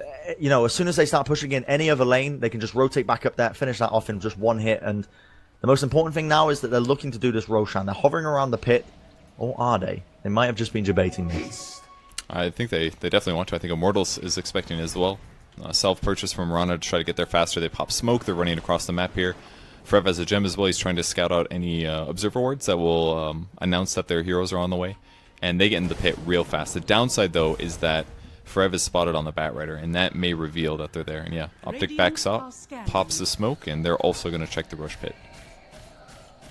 as soon as they start pushing in any other lane, they can just rotate back up there, finish that off in just 1 hit. And the most important thing now is that they're looking to do this Roshan. They're hovering around the pit. Or are they? They might have just been debating me. I think they definitely want to. I think Immortals is expecting it as well. Self-purchase from Rana to try to get there faster. They pop smoke. They're running across the map here. Frev has a gem as well. He's trying to scout out any observer wards that will announce that their heroes are on the way. And they get in the pit real fast. The downside, though, is that Frev is spotted on the Bat Rider, and that may reveal that they're there. And yeah, Optic backs up, pops the smoke, and they're also going to check the Rush Pit.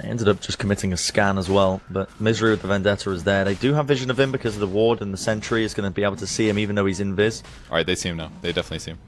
They ended up just committing a scan as well, but Misery with the Vendetta is there. They do have vision of him because of the ward, and the Sentry is going to be able to see him even though he's invis. Alright, they see him now. They definitely see him.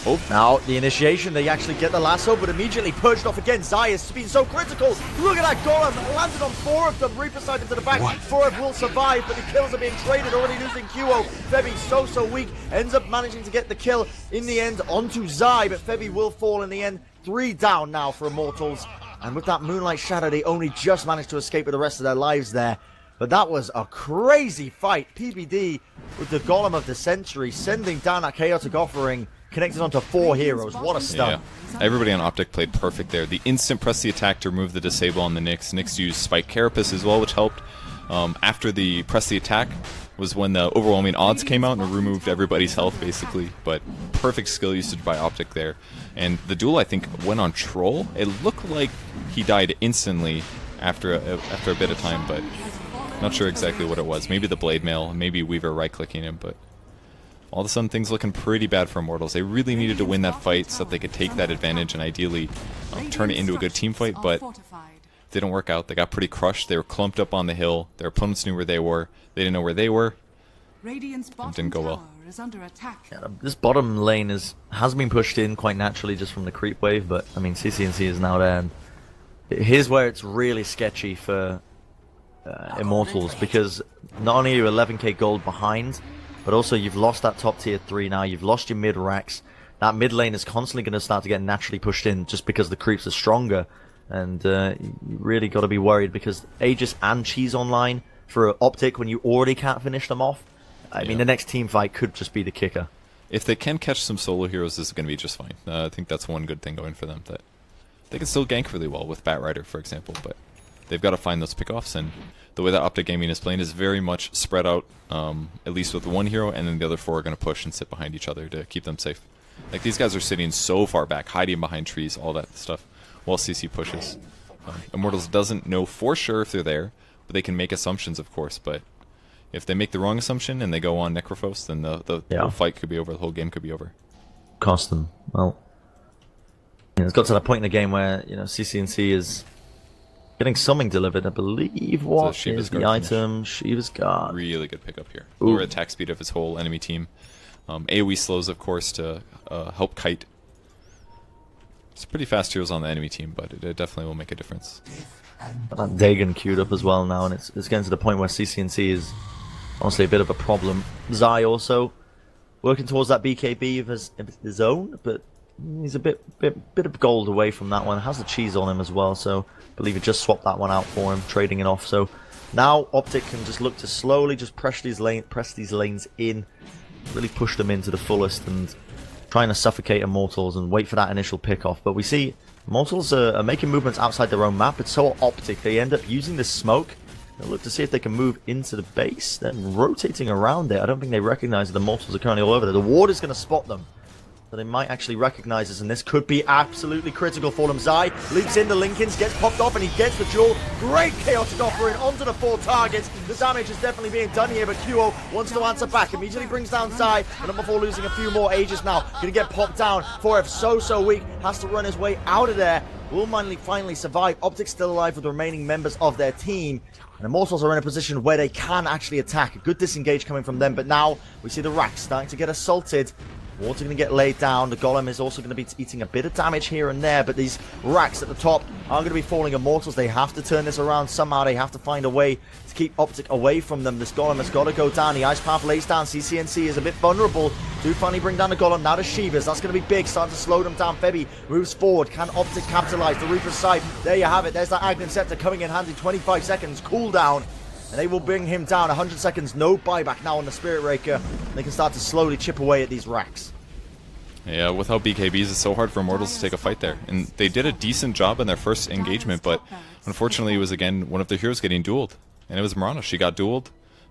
Oh, now the initiation, they actually get the lasso, but immediately purged off again. Zayas has been so critical. Look at that golem, landed on 4 of them. Reaper side into the back. 4 will survive, but the kills are being traded. Already losing QO. Febby so weak, ends up managing to get the kill in the end onto Zai, but Febby will fall in the end. 3 down now for Immortals. And with that Moonlight Shadow, they only just managed to escape with the rest of their lives there. But that was a crazy fight. PBD with the Golem of the Century sending down that Chaotic Offering, connected onto 4 heroes. What a stun. Yeah. Everybody on Optic played perfect there. The instant press the attack to remove the disable on the Nyx. Nyx used Spike Carapace as well, which helped. After the press the attack was when the overwhelming odds came out and removed everybody's health, basically. But perfect skill usage by Optic there. And the duel, I think, went on Troll. It looked like he died instantly after a bit of time, but not sure exactly what it was. Maybe the Blade Mail, maybe Weaver right-clicking him, but all of a sudden things looking pretty bad for Immortals. They really needed to win that fight so that they could take that advantage and ideally turn it into a good team fight, but didn't work out. They got pretty crushed. They were clumped up on the hill. Their opponents knew where they were. They didn't know where they were. Radiant's It didn't go well. is under attack. Yeah, this bottom lane has been pushed in quite naturally just from the creep wave, but I mean CCNC is now there. And here's where it's really sketchy for Immortals, because not only are you 11k gold behind, but also you've lost that top tier 3 now. You've lost your mid racks. That mid lane is constantly going to start to get naturally pushed in just because the creeps are stronger. And you really got to be worried because Aegis and Cheese online for Optic when you already can't finish them off. I mean, the next team fight could just be the kicker. If they can catch some solo heroes, this is going to be just fine. I think that's one good thing going for them, that they can still gank really well with Bat Rider, for example, but they've got to find those pickoffs, and the way that Optic Gaming is playing is very much spread out, at least with one hero, and then the other 4 are going to push and sit behind each other to keep them safe. Like, these guys are sitting so far back, hiding behind trees, all that stuff, while CC pushes. Immortals doesn't know for sure if they're there, but they can make assumptions, of course, but if they make the wrong assumption and they go on Necrophos, then the whole fight could be over, the whole game could be over. Cost them. Well, it's got to that point in the game where, you know, CCNC is getting something delivered. I believe what is the item? Shiva's Guard. Really good pickup here. Lower attack speed of his whole enemy team. AoE slows, of course, to help kite. It's pretty fast heroes on the enemy team, but it definitely will make a difference. That Dagon queued up as well now, and it's getting to the point where CCNC is honestly a bit of a problem. Zai also working towards that BKB of his own, but he's a bit of gold away from that one. Has the cheese on him as well, so I believe he just swapped that one out for him, trading it off. So now Optic can just look to slowly just press these lanes in, really push them into the fullest, and trying to suffocate Immortals and wait for that initial pickoff. But we see Immortals are making movements outside their own map. It's so Optic. They end up using this smoke. They'll look to see if they can move into the base, then rotating around it. I don't think they recognize that the Immortals are currently all over there. The ward is going to spot them, so they might actually recognize this, and this could be absolutely critical for them. Zai leaps in the Linkens, gets popped off, and he gets the duel. Great Chaotic Offering onto the 4 targets. The damage is definitely being done here, but QO wants to answer back. Immediately brings down Zai, but not before losing a few more Aegis now. Gonna get popped down. 4F so weak, has to run his way out of there. Will finally survive. Optic still alive with the remaining members of their team. And Immortals are in a position where they can actually attack. A good disengage coming from them, but now we see the racks starting to get assaulted. Water going to get laid down. The Golem is also going to be eating a bit of damage here and there, but these racks at the top are going to be falling. Immortals, they have to turn this around somehow. They have to find a way to keep Optic away from them. This Golem has got to go down. The Ice Path lays down. CCNC is a bit vulnerable. Do finally bring down the Golem. Now to Shivas. That's going to be big. Starting to slow them down. Febby moves forward. Can Optic capitalize? The Reaper's Sight. There you have it. There's that Aghanim Scepter coming in handy. 25 seconds cooldown. And they will bring him down. 100 seconds. No buyback now on the Spirit Raker. They can start to slowly chip away at these racks. Yeah, without BKBs, it's so hard for Immortals to take a fight there. And they did a decent job in their first engagement, but unfortunately it was, again, one of their heroes getting dueled. And it was Marana. She got dueled.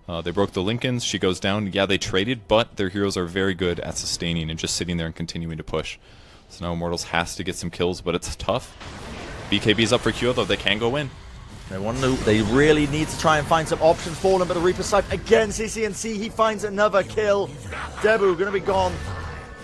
They broke the Lincolns. She goes down. Yeah, they traded, but their heroes are very good at sustaining and just sitting there and continuing to push. So now Immortals has to get some kills, but it's tough. BKB's up for Q, though they can go in. They really need to try and find some options for them, but the Reaper side again, CCNC, he finds another kill. Debu gonna be gone.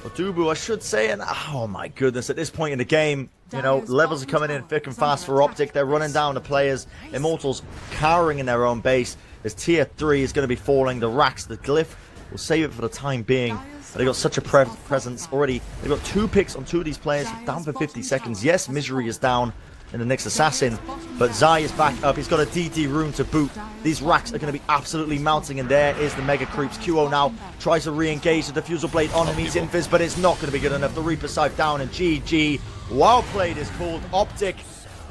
Or Dubu, I should say, and oh my goodness, at this point in the game, you know, levels are coming in thick and fast for Optic. They're running down the players. Immortals cowering in their own base. As tier 3 is going to be falling. The Rax, the Glyph, will save it for the time being. They've got such a presence already. They've got 2 picks on 2 of these players, down for 50 seconds. Yes, Misery is down in the next assassin, but Zai is back up. He's got a DD rune to boot. These Racks are going to be absolutely mounting, and there is the Mega Creeps. QO now tries to re-engage the Diffusal Blade on him. He's invis, but it's not going to be good enough. The Reaper side down, and GG. Well played is called. Optic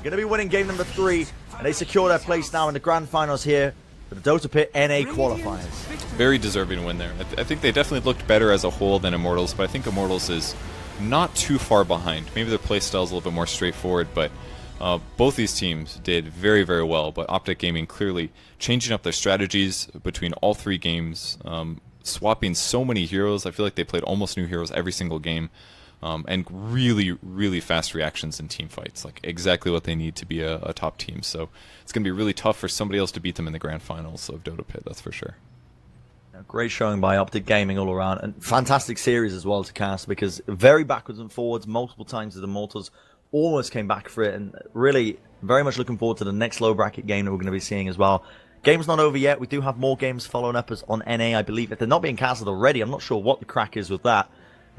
going to be winning game number 3, and they secure their place now in the grand finals here for the Dota Pit NA qualifiers. Very deserving win there. I think they definitely looked better as a whole than Immortals, but I think Immortals is not too far behind. Maybe their playstyle is a little bit more straightforward, but both these teams did very, very well. But Optic Gaming clearly changing up their strategies between all 3 games, swapping so many heroes. I feel like they played almost new heroes every single game. And really, really fast reactions in team fights, like exactly what they need to be a top team. So it's going to be really tough for somebody else to beat them in the grand finals of Dota Pit, that's for sure. Great showing by Optic Gaming all around, and fantastic series as well to cast, because very backwards and forwards multiple times as the Immortals almost came back for it, and really very much looking forward to the next low bracket game that we're going to be seeing as well. Game's not over yet. We do have more games following up as on NA, I believe. If they're not being casted already, I'm not sure what the crack is with that.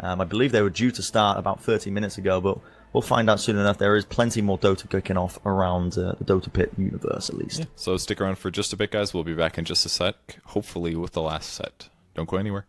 I believe they were due to start about 30 minutes ago, but we'll find out soon enough. There is plenty more Dota kicking off around the Dota Pit universe, at least. Yeah. So stick around for just a bit, guys. We'll be back in just a sec, hopefully with the last set. Don't go anywhere.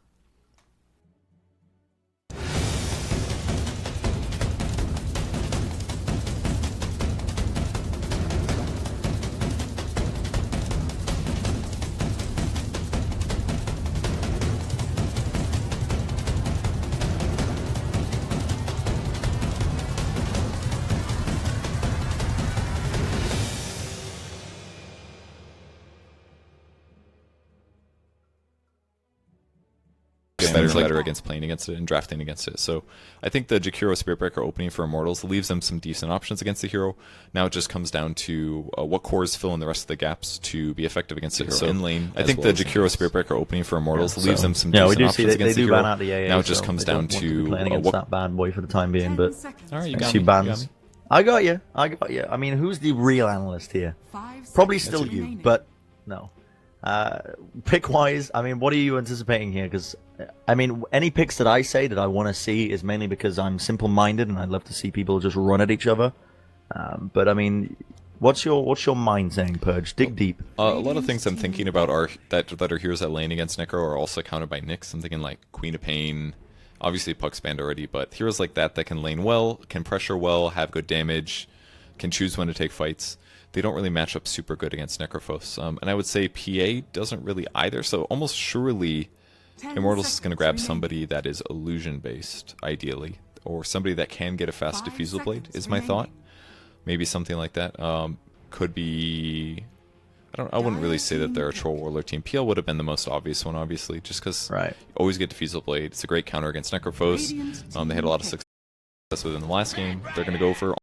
Better against playing against it and drafting against it. So I think the Jakiro Spiritbreaker opening for Immortals leaves them some decent options against the hero. Now it just comes down to what cores fill in the rest of the gaps to be effective against it. So in lane, I think the Jakiro Spiritbreaker opening for Immortals leaves them some decent options against the hero. Now it just comes down to playing against that bad boy for the time being. But all right, you got me. I got you. I mean, who's the real analyst here? Probably still you, but no. Pick-wise, I mean, what are you anticipating here? Because, I mean, any picks that I say that I want to see is mainly because I'm simple-minded and I love to see people just run at each other. But, I mean, what's your mind saying, Purge? Dig deep. A lot of things I'm thinking about are that are heroes that lane against Necro are also counted by Nyx. I'm thinking like Queen of Pain, obviously Puck's banned already, but heroes like that can lane well, can pressure well, have good damage, can choose when to take fights. They don't really match up super good against Necrophos. And I would say PA doesn't really either, so almost surely Immortals is going to grab somebody that is illusion-based, ideally, or somebody that can get a fast Diffusal Blade, is my thought. Maybe something like that. Could be... I wouldn't really say that they're a Troll Warlord team. PL would have been the most obvious one, obviously, just because you always get Diffusal Blade. It's a great counter against Necrophos. They had a lot of success within the last game. They're going to go for